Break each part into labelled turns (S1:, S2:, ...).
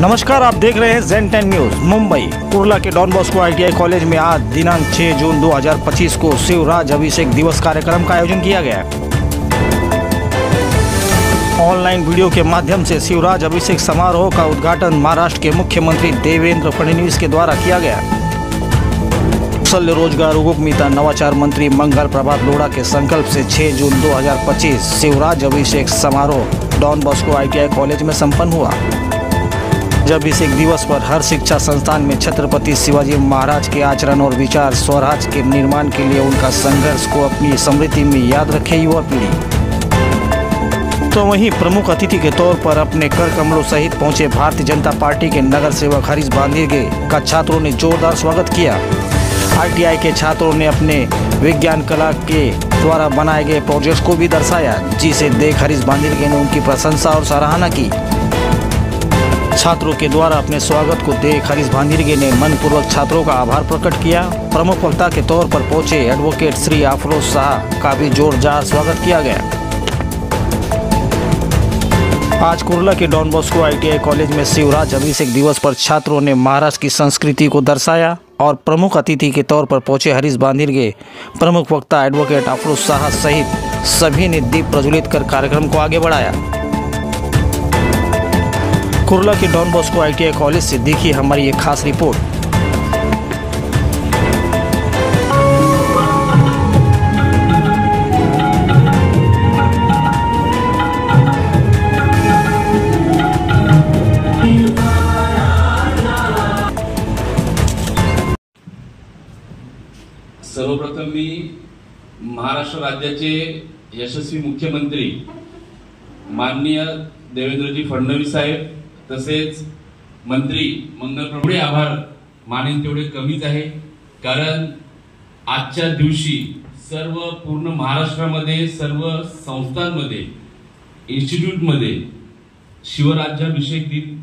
S1: नमस्कार, आप देख रहे हैं Zen10 न्यूज। मुंबई कुर्ला के डॉन बॉस्को ITI कॉलेज में आज दिनांक 6 जून 2025 को शिवराज अभिषेक दिवस कार्यक्रम का आयोजन किया गया। ऑनलाइन वीडियो के माध्यम से शिवराज अभिषेक समारोह का उद्घाटन महाराष्ट्र के मुख्यमंत्री देवेंद्र फडणवीस के द्वारा किया गया। कौशल्य रोजगार उद्यमिता नवाचार मंत्री मंगल प्रभात लोढ़ा के संकल्प से 6 जून 2025 शिवराज अभिषेक समारोह डॉन बॉस्को ITI कॉलेज में संपन्न हुआ। अभिषेक दिवस पर हर शिक्षा संस्थान में छत्रपति शिवाजी महाराज के आचरण और विचार स्वराज के निर्माण के लिए उनका संघर्ष को अपनी स्मृति में याद रखे युवा पीढ़ी। तो वहीं प्रमुख अतिथि के तौर पर अपने कर कमलों सहित पहुंचे भारतीय जनता पार्टी के नगर सेवक हरीश बांधीगे का छात्रों ने जोरदार स्वागत किया। ITI के छात्रों ने अपने विज्ञान कला के द्वारा बनाए गए प्रोजेक्ट को भी दर्शाया, जिसे देख हरीश बांधीगे ने उनकी प्रशंसा और सराहना की। छात्रों के द्वारा अपने स्वागत को देख हरीश बांधीगे ने मनपूर्वक छात्रों का आभार प्रकट किया। प्रमुख वक्ता के तौर पर पहुंचे एडवोकेट श्री अफरोज शाह का भी जोरदार स्वागत किया गया। आज कुर्ला के डॉन बॉस्को ITI कॉलेज में शिवराज अभिषेक दिवस पर छात्रों ने महाराष्ट्र की संस्कृति को दर्शाया और प्रमुख अतिथि के तौर पर पहुंचे हरीश बांधीगे, प्रमुख वक्ता एडवोकेट अफरोज शाह सहित सभी ने दीप प्रज्वलित कर कार्यक्रम को आगे बढ़ाया। कुर्ला के डॉन बॉस्को ITI कॉलेज से देखिए हमारी एक खास रिपोर्ट।
S2: सर्वप्रथम मी महाराष्ट्र राज्याचे यशस्वी मुख्यमंत्री माननीय देवेंद्रजी फडणवीस साहेब तसेच मंत्री मंगल प्रभुडे आभार मानेन तेवढे कमीच आहे। कारण आजच्या दिवशी सर्व पूर्ण महाराष्ट्रामध्ये सर्व संस्थांमध्ये इन्स्टिट्यूटमध्ये शिवराज्याभिषेक दिन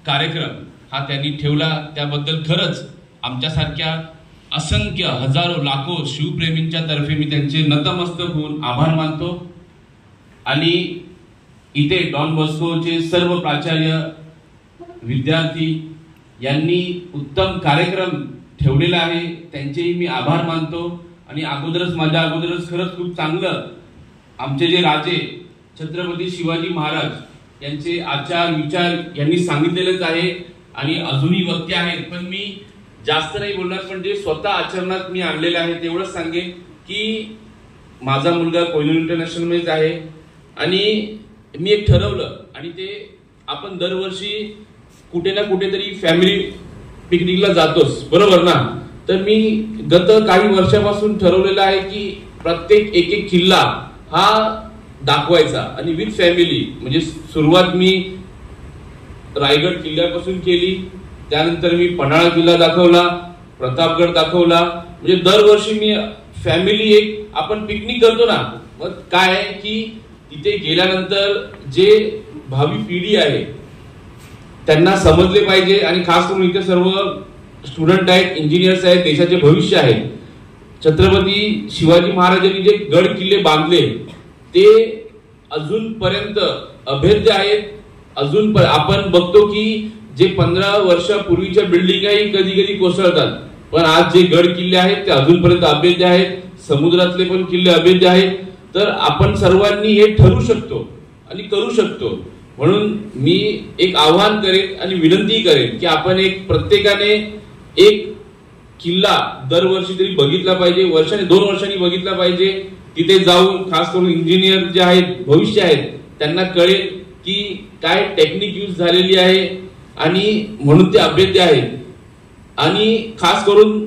S2: कार्यक्रम हा त्यांनी ठेवला, त्याबद्दल खरंच आमच्यासारख्या असंख्य हजारो लाखो शिवप्रेमींच्या तर्फे मी त्यांचे नतमस्तक होऊन आभार मानतो। आणि इथे डॉन बॉस्कोचे सर्व प्राचार्य विद्यार्थी यांनी उत्तम कार्यक्रम ठेवलेला आहे, त्यांचेही मी आभार मानतो। आणि माझ्या अगोदरच खरंच खूप चांगलं आमचे जे राजे छत्रपती शिवाजी महाराज यांचे आचार विचार यांनी सांगितलेलेच आहे आणि अजूनही वक्ते आहेत, पण मी जास्त नाही बोलणार, पण जे स्वतः आचरणात मी आणलेले आहे तेवढंच सांगेन की माझा मुलगा कोहिनूर इंटरनॅशनल मध्येच आहे आणि मी एक ठरवलं आणि ते आपण दरवर्षी कुठे ना कुठेतरी फॅमिली पिकनिकला जातोच, बरोबर ना। तर मी गत काही वर्षापासून ठरवलेलं आहे की प्रत्येक एक किल्ला हा दाखवायचा आणि विथ फॅमिली। म्हणजे सुरुवात मी रायगड किल्ल्यापासून केली, त्यानंतर मी पन्हाळा किल्ला दाखवला, प्रतापगड दाखवला। म्हणजे दरवर्षी मी फॅमिली एक आपण पिकनिक करतो ना, मग काय आहे की तिथे गेल्यानंतर जे भावी पिढी आहे त्यांना समजले पाहिजे आणि खास करून इथे सर्व स्टुडंट आहेत, इंजिनियर्स आहेत, देशाचे भविष्य आहे। छत्रपती शिवाजी महाराजांनी जे गड किल्ले बांधले ते अजूनपर्यंत अभेद्य आहेत। अजून आपण बघतो की जे 15 वर्षापूर्वीच्या बिल्डिंगही कधी कधी कोसळतात, पण आज जे गड किल्ले आहेत ते अजूनपर्यंत अभेद्य आहेत। समुद्रातले पण किल्ले अभेद्य आहेत। तर आपण सर्वांनी हे ठरवू शकतो आणि करू शकतो, म्हणून मी एक आवाहन करेन आणि विनंती करेन की आपण प्रत्येकाने एक किल्ला दरवर्षी तरी बघितला पाहिजे, वर्षाने 2 वर्षांनी बघितला पाहिजे। तिथे जाऊन खास करून इंजिनियर जे आहेत भविष्य आहेत त्यांना कळेल की काय टेक्निक यूज झालेली आहे आणि म्हणून ते अभेद्य आहेत। आणि खास करून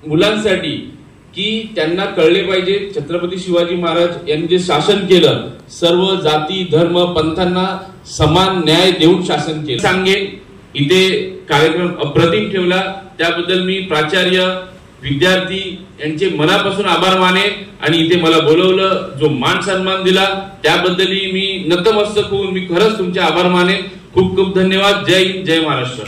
S2: मुलांसाठी की त्यांना कळले पाहिजे छत्रपती शिवाजी महाराज यांनी जे शासन केलं, सर्व जाती धर्म पंथांना समान न्याय देऊन शासन केलं। सांगेन इथे कार्यक्रम अप्रतिम ठेवला, त्याबद्दल मी प्राचार्य विद्यार्थी यांचे मनापासून आभार मानेन आणि इथे मला बोलवलं, जो मान सन्मान दिला त्याबद्दलही मी नतमस्तक होऊन मी खरंच तुमचे आभार मानेन। खूप खूप धन्यवाद। जय हिंद, जय महाराष्ट्र।